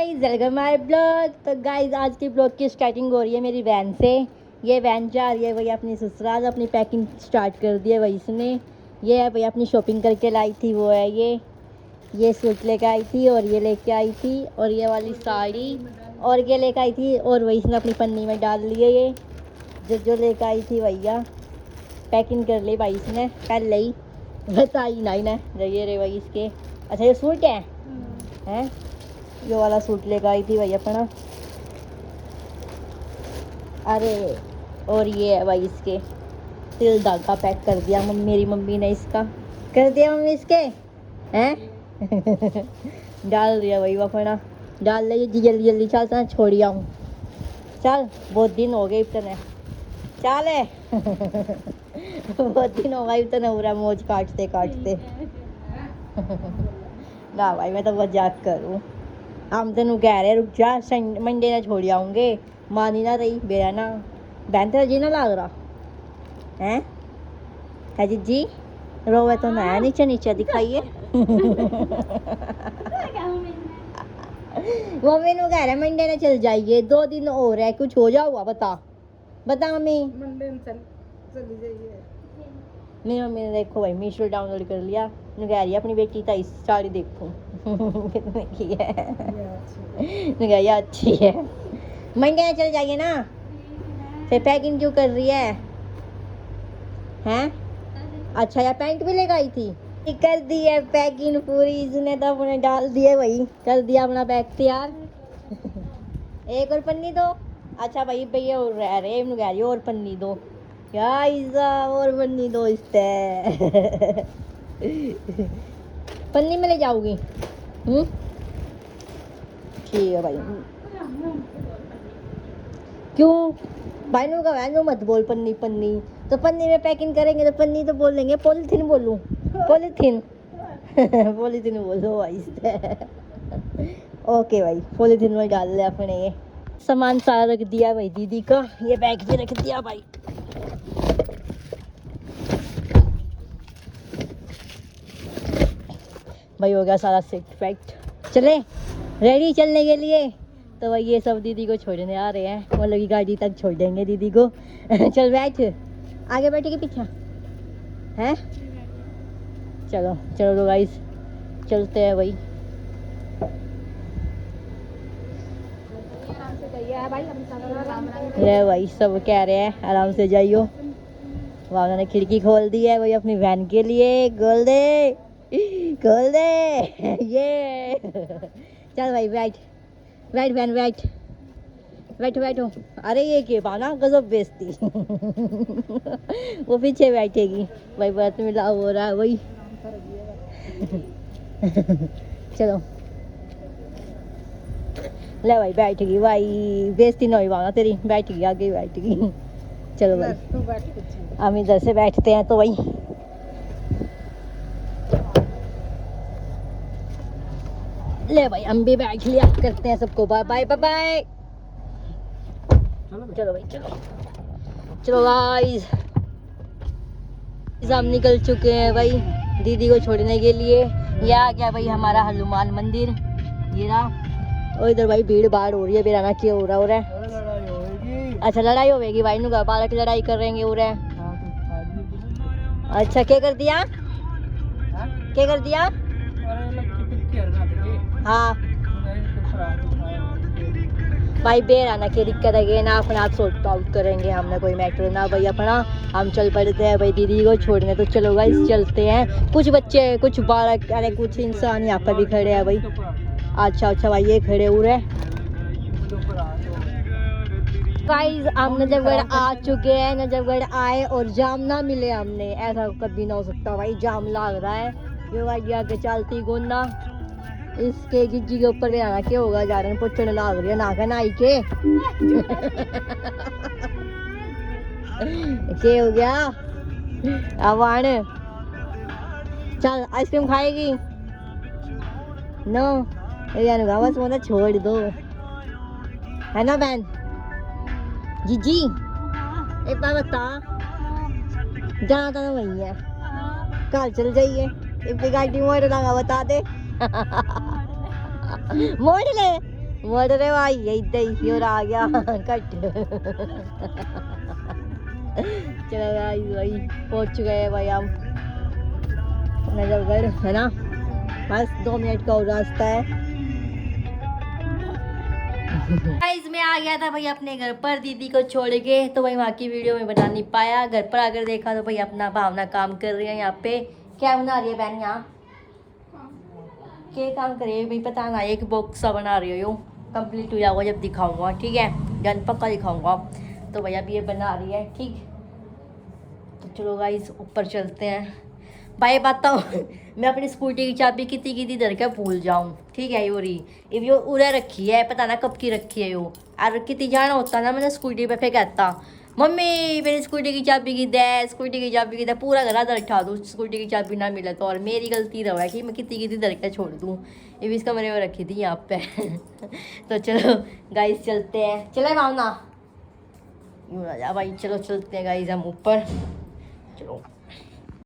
Guys, welcome my blog. तो guys, आज की ब्लॉग की स्टार्टिंग हो रही है मेरी वैन से। ये वैन जा रही है वही अपनी ससुराल, अपनी पैकिंग स्टार्ट कर दी है वही इसने। ये है भैया अपनी शॉपिंग करके लाई थी, वो है ये सूट लेके आई थी, और ये लेके आई थी, और ये वाली साड़ी, और ये लेके आई थी, और वही इसने अपनी पन्नी में डाल लिए। ये जो लेके आई थी भैया, पैकिंग कर ली भाई इसने पहले ही, बताई नहीं ना ये रे भाई इसके। अच्छा, ये सूट है ये वाला सूट लेकर आई थी भाई अपना। अरे, और ये है भाई इसके तिल धागा पैक कर दिया मेरी मम्मी ने, इसका कर दिया मम्मी इसके हैं डाल दिया भाई अपना, डाल ले जल्दी जल्दी। चल चल छोड़ आऊँ, चल बहुत दिन हो गए इतने, चल है बहुत दिन हो गए इतने पूरा मौज काटते काटते ना भाई, मैं तो मजाक करूँ। हम तेन कह रहे रुक जा, मंडे ना छोड़ आऊँगे, मानी ना रही बेरा ना बहन तेरा जी ना लग रहा है जी रोवे तो ना नीचे नीचे दिखाइए मम्मी नु कह रहे मंडे ना चल जाइए, 2 दिन और है, कुछ हो जाऊगा बता मम्मी। मंडे चल जाइए। मेरी मम्मी ने देखो भाई मीशो डाउनलोड कर लिया, कह रही है अपनी बेटी का इस साड़ी देखो कितने की है, ये अच्छी है। मंडे चल जाइए ना, फिर पैकिंग क्यों कर रही है हैं? अच्छा, या पैंट भी लेकर आई थी, कर दी है पैकिंग पूरी इसने, तो अपने डाल दिए भाई, कर दिया अपना बैग तैयार एक और पन्नी दो। अच्छा भाई भैया और रह रहे कह रही और पन्नी दो, क्या इज़ा और पन्नी दो इससे पन्नी में ले जाओगी? ठीक है भाई। क्यों भाई नु का मत बोल पन्नी पन्नी, तो पन्नी में पैकिंग करेंगे तो पन्नी तो बोल देंगे, पॉलीथीन बोलूं? पॉलीथीन पॉलीथीन बोलो भाई इससे ओके भाई, पॉलीथीन में डाल ले अपने। ये सामान सारा रख दिया भाई दीदी का, ये बैग भी रख दिया भाई। भाई हो गया सारा सेट पैक्ट, चले रेडी चलने के लिए। तो भाई ये सब दीदी को छोड़ने आ रहे हैं, मतलब की गाड़ी तक छोड़ देंगे दीदी को चल बैठ, आगे बैठे के पीछे हैं? चलो चलो तो गाइस चलते हैं भाई। ले भाई सब कह रहे हैं आराम से जाइयो, वहाँ उन्होंने खिड़की खोल दी है भाई अपनी वैन के लिए, खोल दे खोल दे ये चल भाई बैठ बैठ वैन बैठ बैठो बैठो। अरे ये क्या बाना गजब बेइज्जती वो पीछे बैठेगी भाई, बात मिला हो रहा है वही चलो ले भाई बैठ गई भाई, बेइज्जती नहीं बाना तेरी, बैठ गई आगे बैठ गई। चलो भाई हम इधर से बैठते हैं तो भाई ले भाई हम भी बैठ लिया, करते हैं सबको बाय बाय बाय बाय। चलो भाई चलो चलो गाइस, हम निकल चुके हैं भाई दीदी को छोड़ने के लिए। ये आ गया भाई हमारा हनुमान मंदिर, ये रहा। और इधर भाई भीड़ भाड़ हो रही है, बेराना क्या हो रहा है? अच्छा लड़ाई होगी भाई नु बालक लड़ाई कर रहे हैं हो रहा है। अच्छा क्या कर दिया, क्या कर दिया? हाँ भाई बेराना की दिक्कत है ना, अपना आप सॉर्ट आउट करेंगे, हमने कोई मैटर ना भाई अपना, हम चल पड़ते हैं भाई दीदी को छोड़ने। तो चलो भाई चलते हैं, कुछ बच्चे कुछ बालक अरे कुछ इंसान यहाँ पर भी खड़े हैं भाई। अच्छा अच्छा भाई ये खड़े हुए हैं गाइस, हम नजफगढ़ आ चुके हैं। नजफगढ़ आए और जाम ना मिले हमने, ऐसा कभी ना हो सकता भाई, जाम लग रहा है। ये भाई आगे चलती गोंदा इसके गिज्जी के ऊपर भी आना क्या होगा, जा रहे हैं पुछने लाग रही है ना नाई के क्या हो गया आवान? चल आइसक्रीम खाएगी नो? बस मुझे छोड़ दो है ना बहन जीजी, एक बार बता जाना तो वही है, कल चल जाइए, गाड़ी मोड़ लगा बता दे मोड़ ले मुड़ रहे भाई इधर ही और आ गया कट चलो भाई पहुंच चुके हैं भाई हम नजरगढ़ है ना, बस 2 मिनट का और रास्ता है। गाइस मैं आ गया था भाई अपने घर पर दीदी को छोड़ के, तो भाई वहाँ की वीडियो में बना नहीं पाया। घर पर आकर देखा तो भाई अपना भावना काम कर रही है यहाँ पे। क्या बना रही है बहन यहाँ? क्या काम कर रही है भाई पता ना, एक बॉक्स सा बना रही हो, कंप्लीट हो जाऊंगा जब दिखाऊंगा, ठीक है, जन पक्का दिखाऊंगा। तो भैया अभी ये बना रही है, ठीक। तो चलो गाइस ऊपर चलते हैं। भाई बताओ मैं अपनी स्कूटी की चाबी कितनी कितनी देर का भूल जाऊँ, ठीक है। यो उड़े रखी है, पता ना कब की रखी है यो। और कितनी जाना होता ना मैंने स्कूटी पे, फिर कहता मम्मी मेरी स्कूटी की चाबी की दे, स्कूटी की चाबी की दे, पूरा घर आधा उठा दूँ स्कूटी की चाबी ना मिले तो। और मेरी गलती रहा है कि मैं कितनी कितनी देर का छोड़ दूँ। ये भी इस कमरे में रखी थी यहाँ पे तो चलो गाइस चलते हैं, चले भावना यूँ आ जा भाई, चलो चलते हैं गाइस हम ऊपर, चलो।